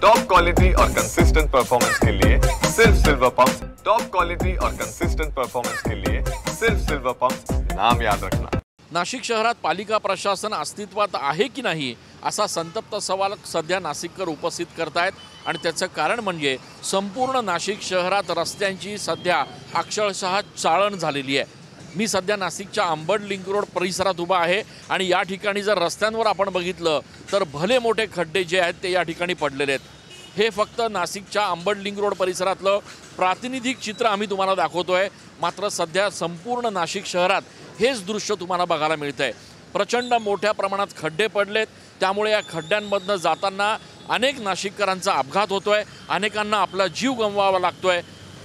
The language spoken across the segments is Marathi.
टॉप क्वालिटी और कंसिस्टेंट परफॉर्मेंस के लिए सिर्फ सिल्वर पंप्स। टॉप क्वालिटी और कंसिस्टेंट परफॉर्मेंस के लिए सिर्फ सिल्वर पंप्स, नाम याद रखना। नाशिक शहरात पालिका प्रशासन अस्तित्वात आहे की नाही असा संतप्त सवाल सध्या नाशिककर उपस्थित करतायत आणि त्याचं कारण म्हणजे संपूर्ण नाशिक शहरात रस्त्यांची सध्या अक्षरशः चाळण झालेली आहे। मी सध्या नाशिकच्या अंबड लिंक रोड परिसरात उभा आहे आणि या ठिकाणी जर रस्त्यांवर आपण बघितलं तर भले मोठे खड्डे जे आहेत ते या ठिकाणी पडलेले आहेत। हे फक्त नाशिकच्या अंबड लिंक रोड परिसरातलं प्रातिनिधिक चित्र आम्ही तुम्हाला दाखवतोय, मात्र सध्या संपूर्ण नाशिक शहरात हेच दृश्य तुम्हाला बघायला मिळतंय। प्रचंड मोठ्या प्रमाणात खड्डे पडलेत, त्यामुळे या खड्ड्यांमधनं जाताना अनेक नाशिककरांचा अपघात होतोय, अनेकांना आपला जीव गमवावा लागतोय।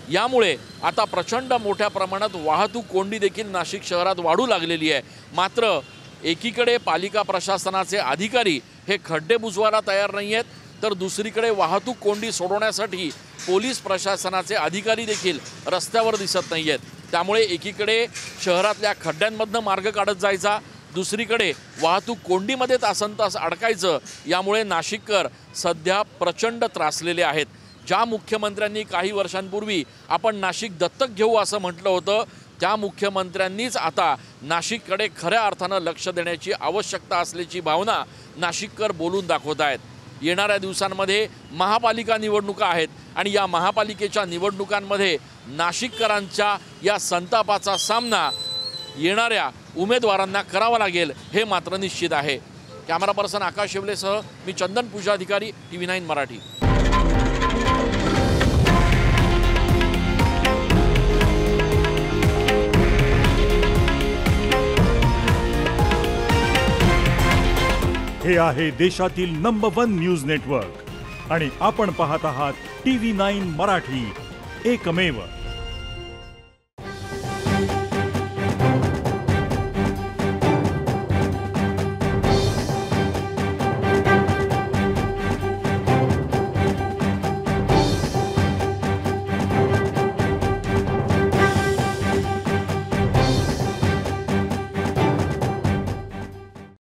यामुळे आता प्रचंड मोठ्या प्रमाणात वाहतूक कोंडी देखील नाशिक शहरात वाढू लागलेली आहे। मात्र एकीकडे पालिका प्रशासनाचे अधिकारी हे खड्डे बुजवायला तयार नाही आहेत, तर दुसरीकडे वाहतूक कोंडी सोडवण्यासाठी पोलीस प्रशासनाचे अधिकारी देखील रस्त्यावर दिसत नाही आहेत। त्यामुळे एकीकडे शहरातल्या खड्ड्यांमधनं मार्ग काढत जायचा, दुसरीकडे वाहतूक कोंडीमध्ये तासनतास अडकायचं। यामुळे नाशिककर सध्या प्रचंड त्रासलेले आहेत। ज्या मुख्यमंत्र्यांनी काही वर्षांपूर्वी आपण नाशिक दत्तक घेऊ असं म्हटलं होतं, त्या मुख्यमंत्र्यांनीच आता नाशिककडे खऱ्या अर्थानं लक्ष देण्याची आवश्यकता असल्याची भावना नाशिककर बोलून दाखवत आहेत। येणाऱ्या दिवसांमध्ये महापालिका निवडणुका आहेत आणि या महापालिकेच्या निवडणुकांमध्ये नाशिककरांच्या या संतापाचा सामना येणाऱ्या उमेदवारांना करावा लागेल हे मात्र निश्चित आहे। कॅमेरा पर्सन आकाश शेवलेसह मी चंदन पूजाधिकारी, TV9 मराठी। हे आहे देशातील नंबर 1 न्यूज नेटवर्क आणि आपण पाहत आहात TV9 मराठी, एकमेव।